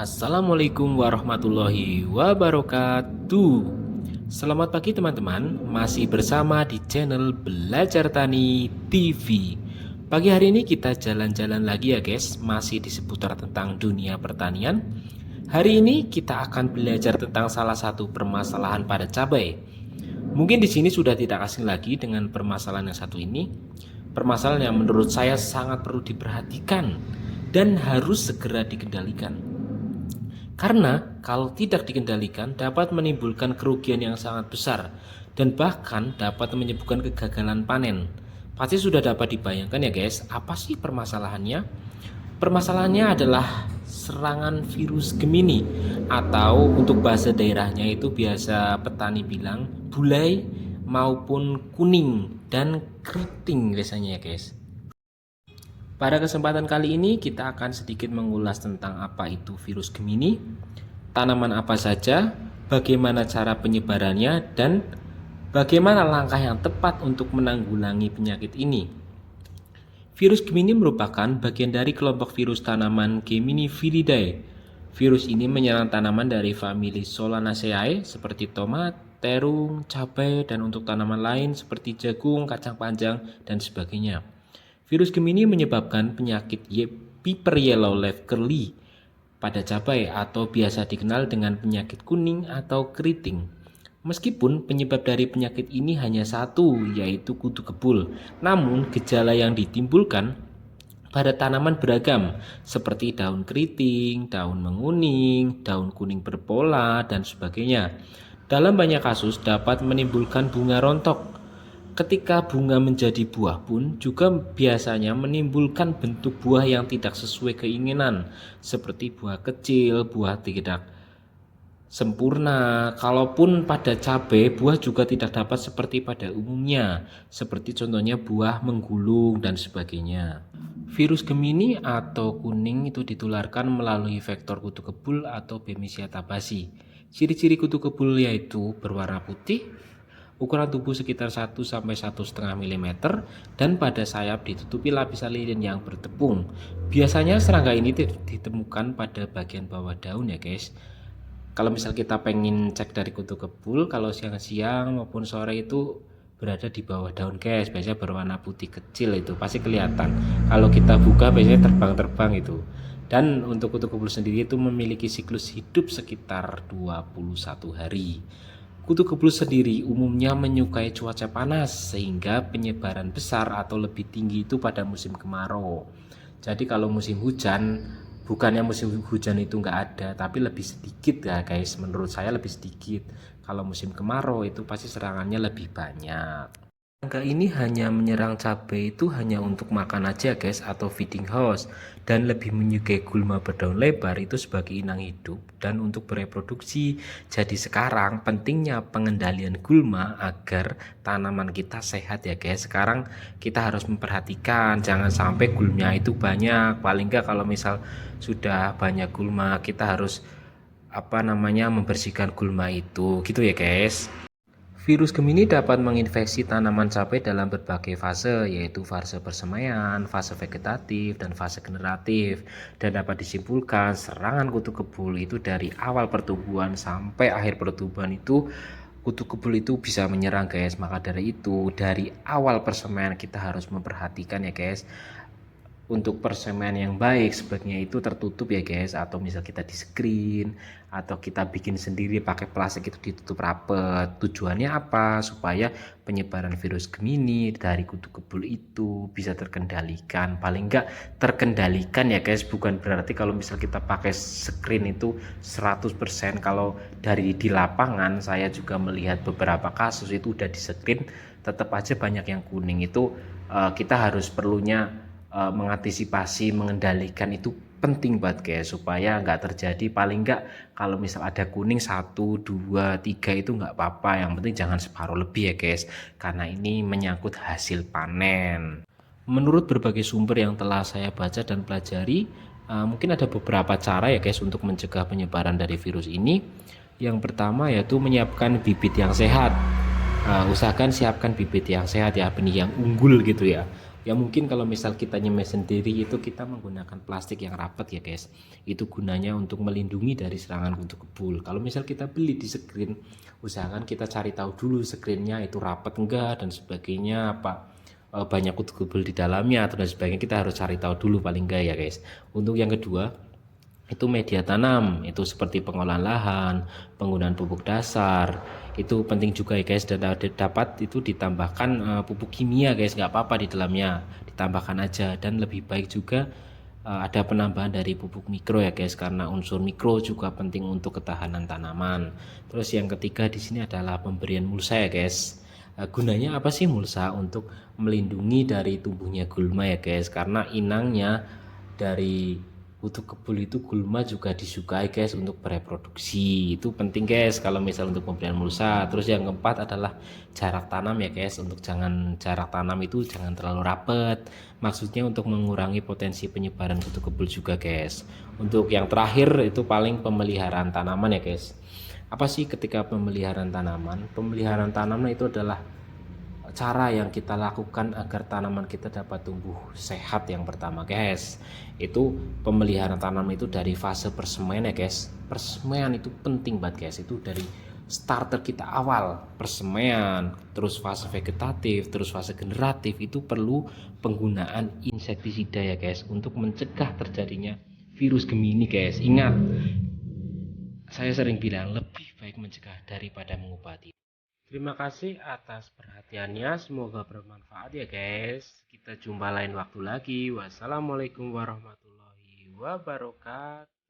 Assalamualaikum warahmatullahi wabarakatuh. Selamat pagi teman-teman, masih bersama di channel Belajar Tani TV. Pagi hari ini kita jalan-jalan lagi ya guys, masih di seputar tentang dunia pertanian. Hari ini kita akan belajar tentang salah satu permasalahan pada cabai. Mungkin di sini sudah tidak asing lagi dengan permasalahan yang satu ini. Permasalahan yang menurut saya sangat perlu diperhatikan dan harus segera dikendalikan. Karena kalau tidak dikendalikan dapat menimbulkan kerugian yang sangat besar dan bahkan dapat menyebabkan kegagalan panen. Pasti sudah dapat dibayangkan ya guys, apa sih permasalahannya? Permasalahannya adalah serangan virus Gemini atau untuk bahasa daerahnya itu biasa petani bilang bulai maupun kuning dan keriting biasanya ya guys. Pada kesempatan kali ini kita akan sedikit mengulas tentang apa itu virus Gemini, tanaman apa saja, bagaimana cara penyebarannya, dan bagaimana langkah yang tepat untuk menanggulangi penyakit ini. Virus Gemini merupakan bagian dari kelompok virus tanaman Geminiviridae. Virus ini menyerang tanaman dari famili Solanaceae seperti tomat, terung, cabai, dan untuk tanaman lain seperti jagung, kacang panjang, dan sebagainya. Virus Gemini menyebabkan penyakit Piper Yellow Leaf Curly pada cabai atau biasa dikenal dengan penyakit kuning atau keriting. Meskipun penyebab dari penyakit ini hanya satu, yaitu kutu kebul, namun gejala yang ditimbulkan pada tanaman beragam, seperti daun keriting, daun menguning, daun kuning berpola, dan sebagainya. Dalam banyak kasus dapat menimbulkan bunga rontok. Ketika bunga menjadi buah pun juga biasanya menimbulkan bentuk buah yang tidak sesuai keinginan, seperti buah kecil, buah tidak sempurna. Kalaupun pada cabai, buah juga tidak dapat seperti pada umumnya, seperti contohnya buah menggulung dan sebagainya. Virus Gemini atau kuning itu ditularkan melalui vektor kutu kebul atau Bemisia tabaci. Ciri-ciri kutu kebul yaitu berwarna putih, ukuran tubuh sekitar 1-1,5 mm, dan pada sayap ditutupi lapisan lilin yang bertepung. Biasanya serangga ini ditemukan pada bagian bawah daun ya guys. Kalau misal kita pengen cek dari kutu kebul, kalau siang-siang maupun sore itu berada di bawah daun guys, biasanya berwarna putih kecil, itu pasti kelihatan. Kalau kita buka biasanya terbang-terbang itu. Dan untuk kutu kebul sendiri itu memiliki siklus hidup sekitar 21 hari. Kutu kebul sendiri umumnya menyukai cuaca panas sehingga penyebaran besar atau lebih tinggi itu pada musim kemarau. Jadi kalau musim hujan, bukannya musim hujan itu nggak ada, tapi lebih sedikit ya guys, menurut saya lebih sedikit. Kalau musim kemarau itu pasti serangannya lebih banyak. Serangga ini hanya menyerang cabai itu hanya untuk makan aja guys, atau feeding house, dan lebih menyukai gulma berdaun lebar itu sebagai inang hidup dan untuk bereproduksi. Jadi sekarang pentingnya pengendalian gulma agar tanaman kita sehat ya guys. Sekarang kita harus memperhatikan jangan sampai gulma itu banyak. Paling enggak kalau misal sudah banyak gulma kita harus membersihkan gulma itu gitu ya guys. Virus Gemini dapat menginfeksi tanaman cabai dalam berbagai fase, yaitu fase persemaian, fase vegetatif, dan fase generatif. Dan dapat disimpulkan serangan kutu kebul itu dari awal pertumbuhan sampai akhir pertumbuhan itu kutu kebul itu bisa menyerang guys. Maka dari itu dari awal persemaian kita harus memperhatikan ya guys. Untuk persemaian yang baik sebaiknya itu tertutup ya guys, atau misal kita di screen atau kita bikin sendiri pakai plastik itu ditutup rapet. Tujuannya apa? Supaya penyebaran virus Gemini dari kutu kebul itu bisa terkendalikan, paling enggak terkendalikan ya guys. Bukan berarti kalau misal kita pakai screen itu 100%. Kalau dari di lapangan saya juga melihat beberapa kasus itu udah di screen tetap aja banyak yang kuning. Itu kita harus perlunya mengantisipasi, mengendalikan itu penting banget guys, supaya nggak terjadi. Paling nggak kalau misal ada kuning 1, 2, 3 itu nggak apa-apa, yang penting jangan separuh lebih ya guys, karena ini menyangkut hasil panen. Menurut berbagai sumber yang telah saya baca dan pelajari, mungkin ada beberapa cara ya guys untuk mencegah penyebaran dari virus ini. Yang pertama yaitu menyiapkan bibit yang sehat. Usahakan siapkan bibit yang sehat ya, benih yang unggul gitu ya. Ya mungkin kalau misal kita nyemes sendiri itu kita menggunakan plastik yang rapat ya guys. Itu gunanya untuk melindungi dari serangan kutu kebul. Kalau misal kita beli di screen, usahakan kita cari tahu dulu screennya itu rapat enggak dan sebagainya, apa banyak kutu kebul di dalamnya atau dan sebagainya. Kita harus cari tahu dulu paling enggak ya guys. Untuk yang kedua, itu media tanam, itu seperti pengolahan lahan, penggunaan pupuk dasar, itu penting juga ya guys, dan dapat itu ditambahkan pupuk kimia guys, nggak apa-apa di dalamnya, ditambahkan aja. Dan lebih baik juga ada penambahan dari pupuk mikro ya guys, karena unsur mikro juga penting untuk ketahanan tanaman. Terus yang ketiga di sini adalah pemberian mulsa ya guys. Gunanya apa sih mulsa? Untuk melindungi dari tumbuhnya gulma ya guys, karena inangnya dari kutu kebul itu gulma juga disukai guys untuk bereproduksi. Itu penting guys kalau misal untuk pemberian mulsa. Terus yang keempat adalah jarak tanam ya guys. Untuk jarak tanam itu jangan terlalu rapet, maksudnya untuk mengurangi potensi penyebaran kutu kebul juga guys. Untuk yang terakhir itu paling pemeliharaan tanaman ya guys. Apa sih ketika pemeliharaan tanaman? Pemeliharaan tanaman itu adalah cara yang kita lakukan agar tanaman kita dapat tumbuh sehat. Yang pertama guys, itu pemeliharaan tanaman itu dari fase persemaian ya guys. Persemaian itu penting banget guys, itu dari starter kita awal persemaian, terus fase vegetatif, terus fase generatif. Itu perlu penggunaan insektisida ya guys, untuk mencegah terjadinya virus Gemini guys. Ingat, saya sering bilang lebih baik mencegah daripada mengobati. Terima kasih atas perhatiannya, semoga bermanfaat ya guys. Kita jumpa lain waktu lagi. Wassalamualaikum warahmatullahi wabarakatuh.